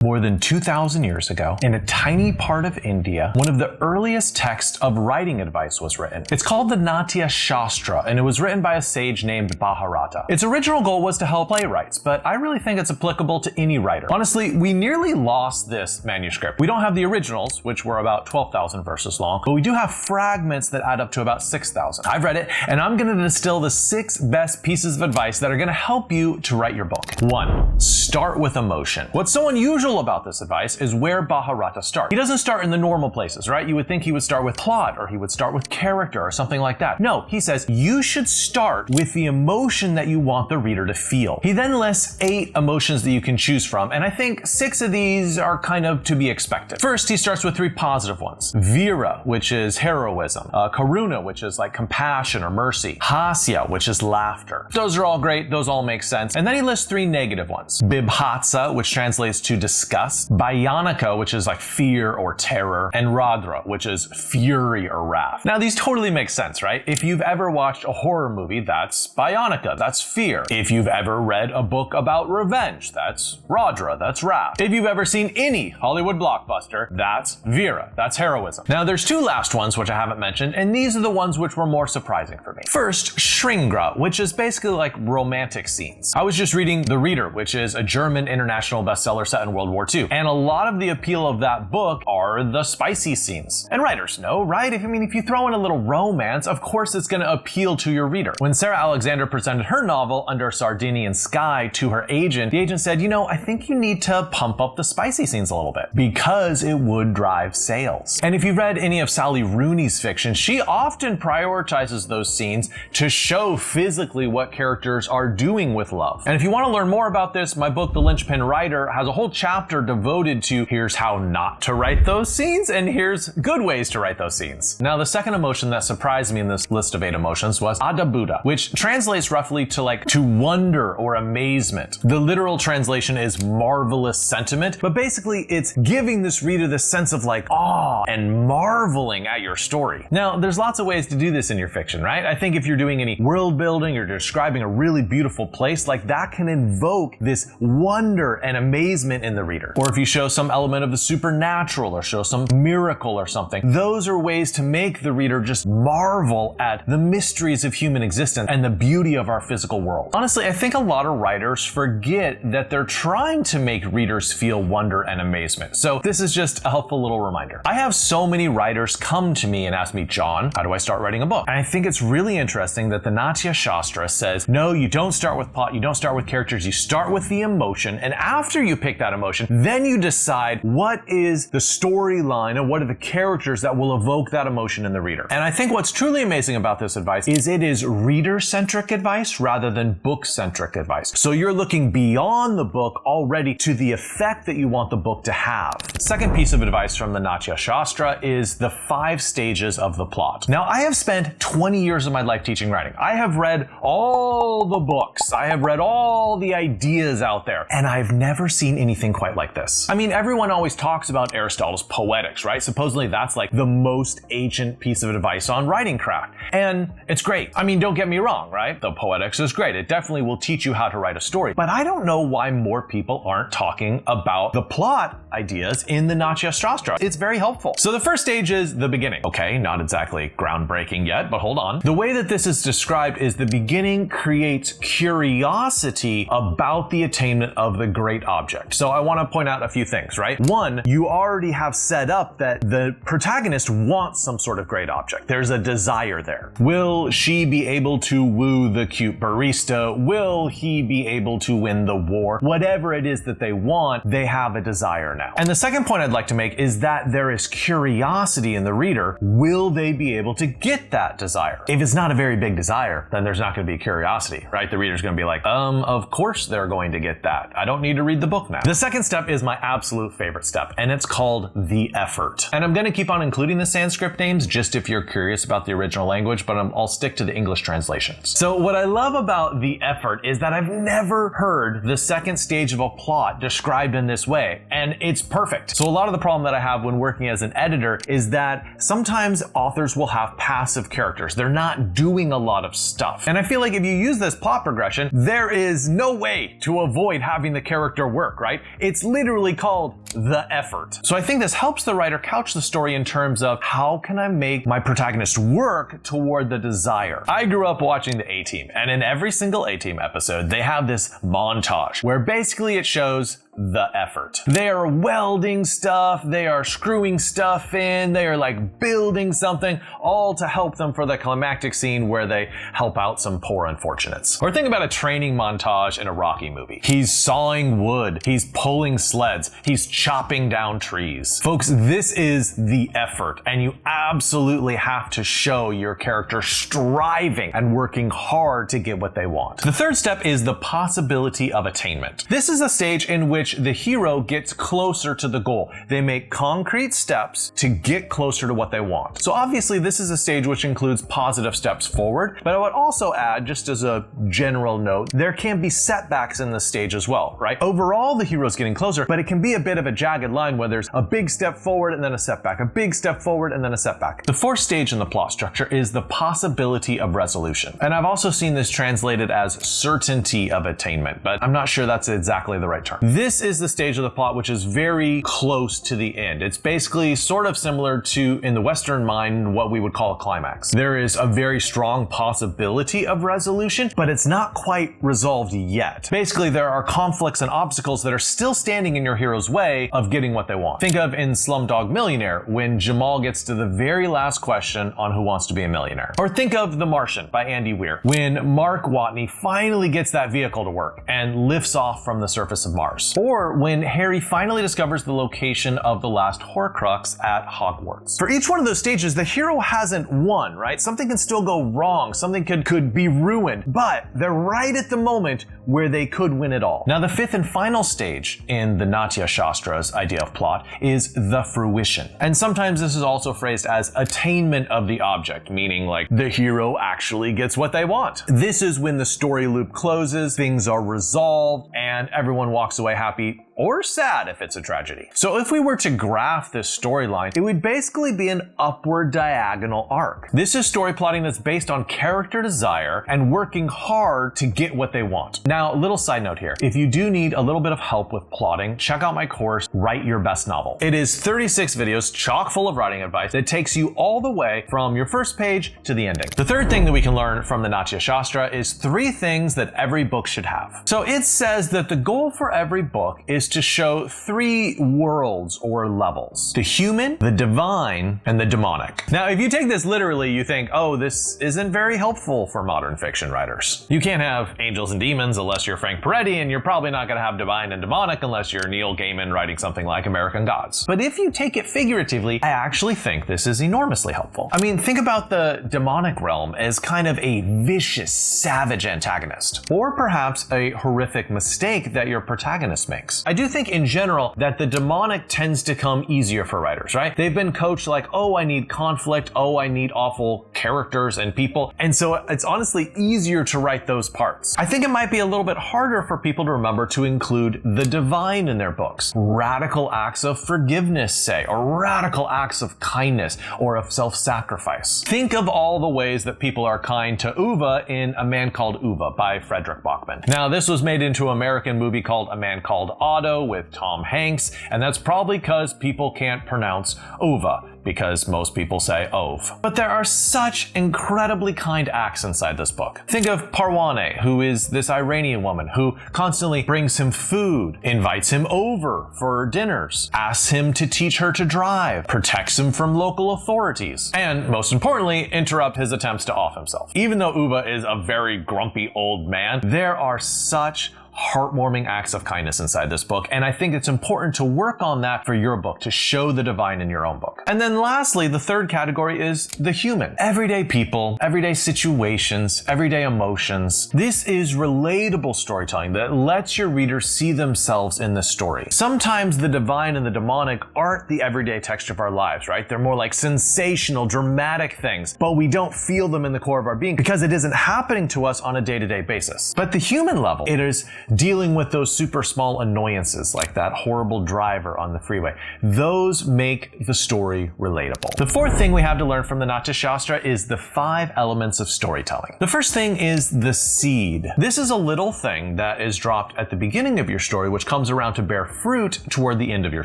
More than 2,000 years ago, in a tiny part of India, one of the earliest texts of writing advice was written. It's called the Natya Shastra, and it was written by a sage named Bharata. Its original goal was to help playwrights, but I really think it's applicable to any writer. Honestly, we nearly lost this manuscript. We don't have the originals, which were about 12,000 verses long, but we do have fragments that add up to about 6,000. I've read it, and I'm gonna distill the 6 best pieces of advice that are gonna help you to write your book. 1. Start with emotion. What's so unusual about this advice is where Bharata starts. He doesn't start in the normal places, right? You would think he would start with plot, or he would start with character, or something like that. No, he says you should start with the emotion that you want the reader to feel. He then lists 8 emotions that you can choose from, and I think 6 of these are kind of to be expected. First, he starts with 3 positive ones. Vira, which is heroism. Karuna, which is like compassion or mercy. Hasya, which is laughter. Those are all great. Those all make sense. And then he lists 3 negative ones. Bibhatsa, which translates to disgust. Bhayanika, which is like fear or terror. And Radra, which is fury or wrath. Now, these totally make sense, right? If you've ever watched a horror movie, that's Bhayanika, that's fear. If you've ever read a book about revenge, that's Radra, that's wrath. If you've ever seen any Hollywood blockbuster, that's Vira, that's heroism. Now, there's 2 last ones which I haven't mentioned, and these are the ones which were more surprising for me. First, Shringra, which is basically like romantic scenes. I was just reading The Reader, which is a German international bestseller set in World War II, and a lot of the appeal of that book are the spicy scenes. And writers know, right? If you throw in a little romance, of course it's going to appeal to your reader. When Sarah Alexander presented her novel Under Sardinian Sky to her agent, the agent said, I think you need to pump up the spicy scenes a little bit because it would drive sales. And if you've read any of Sally Rooney's fiction, she often prioritizes those scenes to show physically what characters are doing with love. And if you want to learn more about this, my book, The Linchpin Writer, has a whole chapter devoted to here's how not to write those scenes and here's good ways to write those scenes. Now, the second emotion that surprised me in this list of 8 emotions was Adabuddha, which translates roughly to wonder or amazement. The literal translation is marvelous sentiment, but basically it's giving this reader the sense of awe and marveling at your story. Now, there's lots of ways to do this in your fiction, right? I think if you're doing any world building or describing a really beautiful place, that can invoke this wonder and amazement in the reader. Or if you show some element of the supernatural or show some miracle or something, those are ways to make the reader just marvel at the mysteries of human existence and the beauty of our physical world. Honestly, I think a lot of writers forget that they're trying to make readers feel wonder and amazement. So this is just a helpful little reminder. I have so many writers come to me and ask me, John, how do I start writing a book? And I think it's really interesting that the Natya Shastra says, no, you don't start with plot, you don't start with characters, you start with the emotion, and after you pick that emotion, then you decide what is the storyline and what are the characters that will evoke that emotion in the reader. And I think what's truly amazing about this advice is it is reader-centric advice rather than book-centric advice. So you're looking beyond the book already to the effect that you want the book to have. Second piece of advice from the Natya Shastra is the 5 stages of the plot. Now, I have spent 20 years of my life teaching writing. I have read all the books. I have read all the ideas out there, and I've never seen anything quite like this. Everyone always talks about Aristotle's Poetics, right? Supposedly that's the most ancient piece of advice on writing craft. And it's great. Don't get me wrong, right? The Poetics is great. It definitely will teach you how to write a story. But I don't know why more people aren't talking about the plot ideas in the Natya Shastra. It's very helpful. So the first stage is the beginning. Okay, not exactly groundbreaking yet, but hold on. The way that this is described is the beginning creates curiosity about the attainment of the great object. So I want to point out a few things, right? 1, you already have set up that the protagonist wants some sort of great object. There's a desire there. Will she be able to woo the cute barista? Will he be able to win the war? Whatever it is that they want, they have a desire now. And the second point I'd like to make is that there is curiosity in the reader. Will they be able to get that desire? If it's not a very big desire, then there's not going to be curiosity, right? The reader's going to be like, of course they're going to get that. I don't need to read the book now. The second step is my absolute favorite step, and it's called the effort. And I'm going to keep on including the Sanskrit names just if you're curious about the original language, but I'll stick to the English translations. So what I love about the effort is that I've never heard the second stage of a plot described in this way, and it's perfect. So a lot of the problem that I have when working as an editor is that sometimes authors will have passive characters. They're not doing a lot of stuff. And I feel like if you use this plot progression, there is no way to avoid having the character work, right? It's literally called the effort. So I think this helps the writer couch the story in terms of how can I make my protagonist work toward the desire. I grew up watching the A-Team, and in every single A-Team episode, they have this montage where basically it shows the effort. They are welding stuff, they are screwing stuff in, they are like building something, all to help them for the climactic scene where they help out some poor unfortunates. Or think about a training montage in a Rocky movie. He's sawing wood, he's pulling sleds, he's chopping down trees. Folks, this is the effort, and you absolutely have to show your character striving and working hard to get what they want. The third step is the possibility of attainment. This is a stage in which the hero gets closer to the goal. They make concrete steps to get closer to what they want. So obviously this is a stage which includes positive steps forward, but I would also add, just as a general note, there can be setbacks in this stage as well, right? Overall, the hero's getting closer, but it can be a bit of a jagged line where there's a big step forward and then a setback, a big step forward and then a setback. The fourth stage in the plot structure is the possibility of resolution. And I've also seen this translated as certainty of attainment, but I'm not sure that's exactly the right term. This is the stage of the plot which is very close to the end. It's basically sort of similar to, in the Western mind, what we would call a climax. There is a very strong possibility of resolution, but it's not quite resolved yet. Basically, there are conflicts and obstacles that are still standing in your hero's way of getting what they want. Think of in Slumdog Millionaire, when Jamal gets to the very last question on Who Wants to Be a Millionaire. Or think of The Martian by Andy Weir, when Mark Watney finally gets that vehicle to work and lifts off from the surface of Mars. Or when Harry finally discovers the location of the last Horcrux at Hogwarts. For each one of those stages, the hero hasn't won, right? Something can still go wrong, something could be ruined, but they're right at the moment where they could win it all. Now, the fifth and final stage in the Natya Shastra's idea of plot is the fruition. And sometimes this is also phrased as attainment of the object, meaning like the hero actually gets what they want. This is when the story loop closes, things are resolved, and everyone walks away happy or sad if it's a tragedy. So if we were to graph this storyline, it would basically be an upward diagonal arc. This is story plotting that's based on character desire and working hard to get what they want. Now, a little side note here. If you do need a little bit of help with plotting, check out my course, Write Your Best Novel. It is 36 videos chock full of writing advice that takes you all the way from your first page to the ending. The third thing that we can learn from the Natya Shastra is 3 things that every book should have. So it says that the goal for every book is to show 3 worlds or levels: the human, the divine, and the demonic. Now, if you take this literally, you think, oh, this isn't very helpful for modern fiction writers. You can't have angels and demons unless you're Frank Peretti, and you're probably not going to have divine and demonic unless you're Neil Gaiman writing something like American Gods. But if you take it figuratively, I actually think this is enormously helpful. I mean, think about the demonic realm as kind of a vicious, savage antagonist, or perhaps a horrific mistake that your protagonist makes. I do think in general that the demonic tends to come easier for writers, right? They've been coached like, oh, I need conflict, oh, I need awful characters and people, and so it's honestly easier to write those parts. I think it might be a little bit harder for people to remember to include the divine in their books. Radical acts of forgiveness, say, or radical acts of kindness or of self-sacrifice. Think of all the ways that people are kind to Uva in A Man Called Uva by Frederick Bachman. Now, this was made into an American movie called A Man Called Otto with Tom Hanks, and that's probably because people can't pronounce Uva, because most people say Ove. But there are such incredibly kind acts inside this book. Think of Parwane, who is this Iranian woman who constantly brings him food, invites him over for dinners, asks him to teach her to drive, protects him from local authorities, and most importantly, interrupt his attempts to off himself. Even though Uva is a very grumpy old man, there are such heartwarming acts of kindness inside this book, and I think it's important to work on that for your book, to show the divine in your own book. And then lastly, the third category is the human. Everyday people, everyday situations, everyday emotions. This is relatable storytelling that lets your readers see themselves in the story. Sometimes the divine and the demonic aren't the everyday texture of our lives, right? They're more like sensational, dramatic things, but we don't feel them in the core of our being because it isn't happening to us on a day-to-day basis. But the human level, it is dealing with those super small annoyances like that horrible driver on the freeway. Those make the story relatable. The fourth thing we have to learn from the Natya Shastra is the 5 elements of storytelling. The first thing is the seed. This is a little thing that is dropped at the beginning of your story, which comes around to bear fruit toward the end of your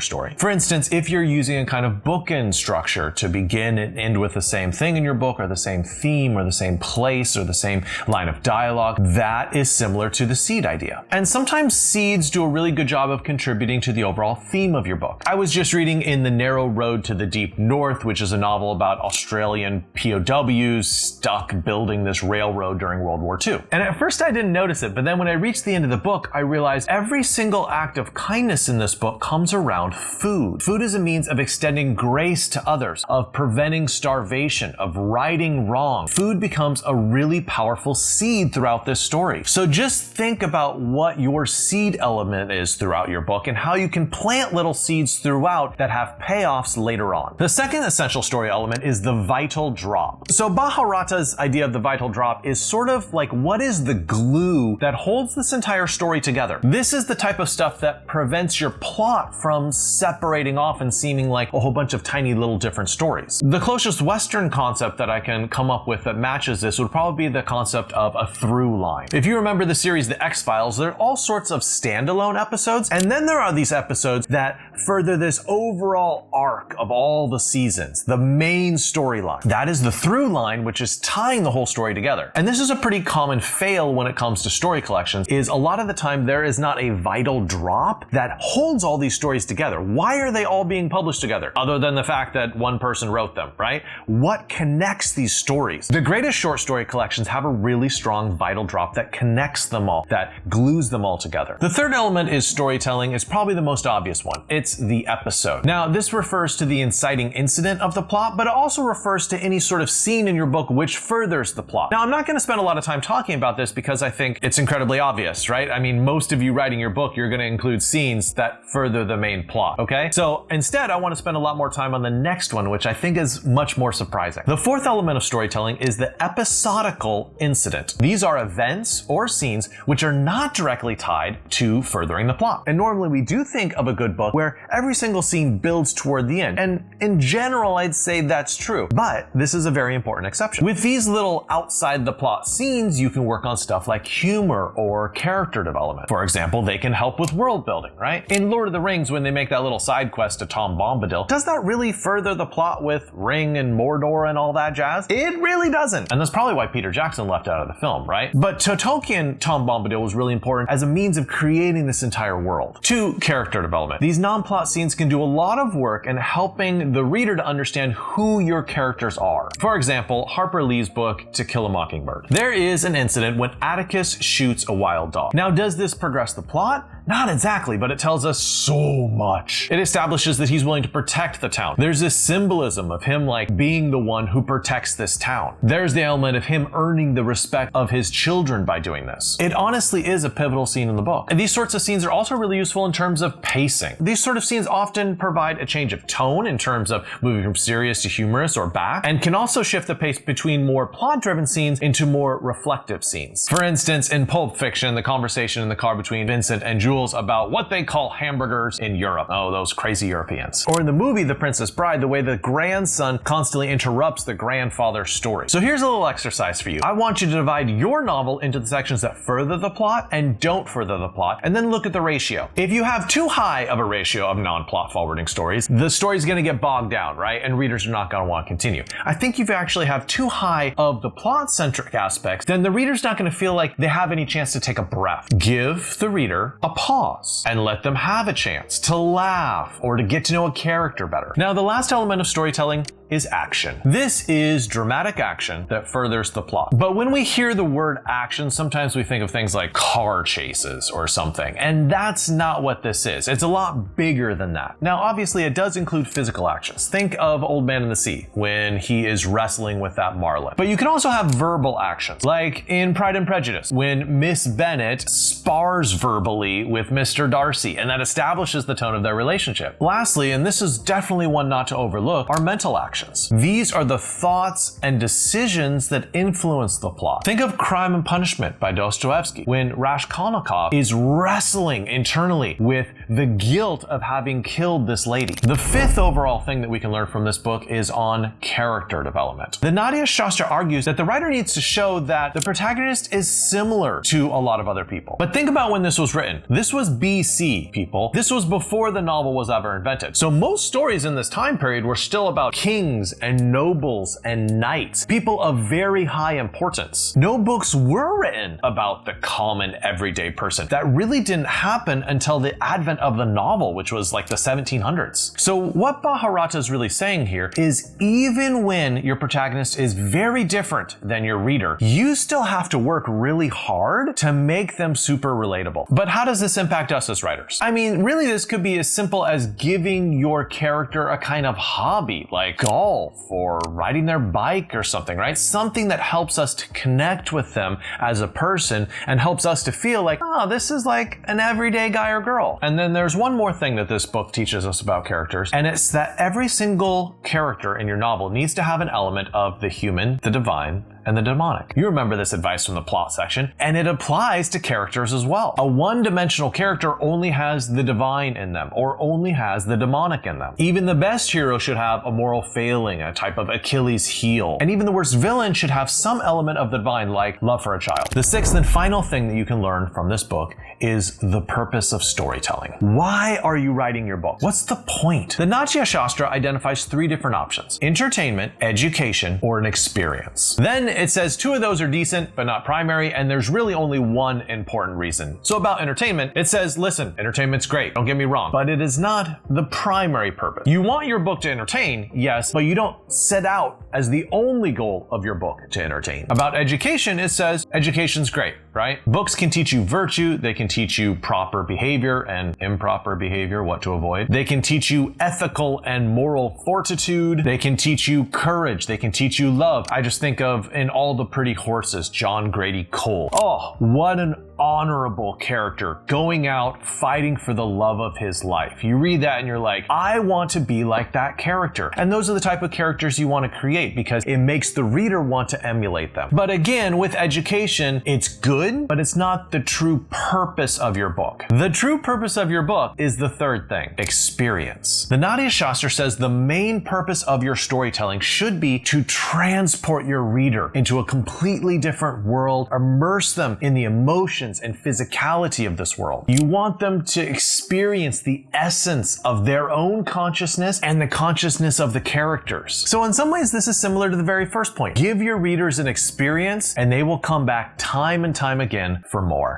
story. For instance, if you're using a kind of bookend structure to begin and end with the same thing in your book, or the same theme, or the same place, or the same line of dialogue, that is similar to the seed idea. And sometimes seeds do a really good job of contributing to the overall theme of your book. I was just reading In the Narrow Road to the Deep North, which is a novel about Australian POWs stuck building this railroad during World War II. And at first I didn't notice it, but then when I reached the end of the book, I realized every single act of kindness in this book comes around food. Food is a means of extending grace to others, of preventing starvation, of righting wrong. Food becomes a really powerful seed throughout this story. So just think about what your seed element is throughout your book and how you can plant little seeds throughout that have payoffs later on. The second essential story element is the vital drop. So Bharata's idea of the vital drop is sort of like, what is the glue that holds this entire story together? This is the type of stuff that prevents your plot from separating off and seeming like a whole bunch of tiny little different stories. The closest Western concept that I can come up with that matches this would probably be the concept of a through line. If you remember the series The X-Files, there are all sorts of standalone episodes, and then there are these episodes that further this overall arc of all the seasons, the main storyline. That is the through line, which is tying the whole story together. And this is a pretty common fail when it comes to story collections, is a lot of the time there is not a vital drop that holds all these stories together. Why are they all being published together? Other than the fact that one person wrote them, right? What connects these stories? The greatest short story collections have a really strong vital drop that connects them all, that glues them all together. The third element is storytelling. It's probably the most obvious one. It's the episode. Now, this refers to the inciting incident of the plot, but it also refers to any sort of scene in your book which furthers the plot. Now, I'm not going to spend a lot of time talking about this because I think it's incredibly obvious, right? I mean, most of you writing your book, you're going to include scenes that further the main plot, okay? So instead, I want to spend a lot more time on the next one, which I think is much more surprising. The fourth element of storytelling is the episodical incident. These are events or scenes which are not directly tied to furthering the plot. And normally we do think of a good book where every single scene builds toward the end. And in general, I'd say that's true. But this is a very important exception. With these little outside the plot scenes, you can work on stuff like humor or character development. For example, they can help with world building, right? In Lord of the Rings, when they make that little side quest to Tom Bombadil, does that really further the plot with Ring and Mordor and all that jazz? It really doesn't. And that's probably why Peter Jackson left out of the film, right? But to Tolkien, Tom Bombadil was really important as a means of creating this entire world. 2, character development. These non-plot scenes can do a lot of work in helping the reader to understand who your characters are. For example, Harper Lee's book, To Kill a Mockingbird. There is an incident when Atticus shoots a wild dog. Now, does this progress the plot? Not exactly, but it tells us so much. It establishes that he's willing to protect the town. There's this symbolism of him like being the one who protects this town. There's the element of him earning the respect of his children by doing this. It honestly is a pivotal scene in the book. And these sorts of scenes are also really useful in terms of pacing. These sort of scenes often provide a change of tone in terms of moving from serious to humorous or back, and can also shift the pace between more plot-driven scenes into more reflective scenes. For instance, in Pulp Fiction, the conversation in the car between Vincent and Jules about what they call hamburgers in Europe. Oh, those crazy Europeans. Or in the movie The Princess Bride, the way the grandson constantly interrupts the grandfather's story. So here's a little exercise for you. I want you to divide your novel into the sections that further the plot and don't further the plot, and then look at the ratio. If you have too high of a ratio of non-plot forwarding stories, the story's gonna get bogged down, right? And readers are not gonna want to continue. I think if you actually have too high of the plot-centric aspects, then the reader's not gonna feel like they have any chance to take a breath. Give the reader a pause and let them have a chance to laugh or to get to know a character better. Now, the last element of storytelling is action. This is dramatic action that furthers the plot. But when we hear the word action, sometimes we think of things like car chases or something, and that's not what this is. It's a lot bigger than that. Now, obviously, it does include physical actions. Think of Old Man in the Sea when he is wrestling with that marlin. But you can also have verbal actions, like in Pride and Prejudice, when Miss Bennet spars verbally with Mr. Darcy, and that establishes the tone of their relationship. Lastly, and this is definitely one not to overlook, are mental actions. These are the thoughts and decisions that influence the plot. Think of Crime and Punishment by Dostoevsky, when Raskolnikov is wrestling internally with the guilt of having killed this lady. The fifth overall thing that we can learn from this book is on character development. The Natya Shastra argues that the writer needs to show that the protagonist is similar to a lot of other people. But think about when this was written. This was BC, people. This was before the novel was ever invented. So most stories in this time period were still about kings and nobles and knights, people of very high importance. No books were written about the common everyday person. That really didn't happen until the advent of the novel, which was like the 1700s. So what Bharata is really saying here is even when your protagonist is very different than your reader, you still have to work really hard to make them super relatable. But how does this impact us as writers? I mean, really this could be as simple as giving your character a kind of hobby, like golf or riding their bike or something, right? Something that helps us to connect with them as a person and helps us to feel like, oh, this is like an everyday guy or girl. And then there's one more thing that this book teaches us about characters, and it's that every single character in your novel needs to have an element of the human, the divine, and the demonic. You remember this advice from the plot section, and it applies to characters as well. A one-dimensional character only has the divine in them, or only has the demonic in them. Even the best hero should have a moral failing, a type of Achilles heel, and even the worst villain should have some element of the divine, like love for a child. The sixth and final thing that you can learn from this book is the purpose of storytelling. Why are you writing your book? What's the point? The Natya Shastra identifies three different options: entertainment, education, or an experience. Then it says two of those are decent, but not primary, and there's really only one important reason. So about entertainment, it says, listen, entertainment's great, don't get me wrong, but it is not the primary purpose. You want your book to entertain, yes, but you don't set out as the only goal of your book to entertain. About education, it says, education's great, right? Books can teach you virtue, they can teach you proper behavior and improper behavior, what to avoid. They can teach you ethical and moral fortitude. They can teach you courage. They can teach you love. I just think of in All the Pretty Horses, John Grady Cole. Oh, what an honorable character, going out fighting for the love of his life. You read that and you're like, I want to be like that character. And those are the type of characters you want to create because it makes the reader want to emulate them. But again, with education, it's good, but it's not the true purpose of your book. The true purpose of your book is the third thing: experience. The Natya Shastra says the main purpose of your storytelling should be to transport your reader into a completely different world, immerse them in the emotions and physicality of this world. You want them to experience the essence of their own consciousness and the consciousness of the characters. So in some ways, this is similar to the very first point. Give your readers an experience and they will come back time and time again for more.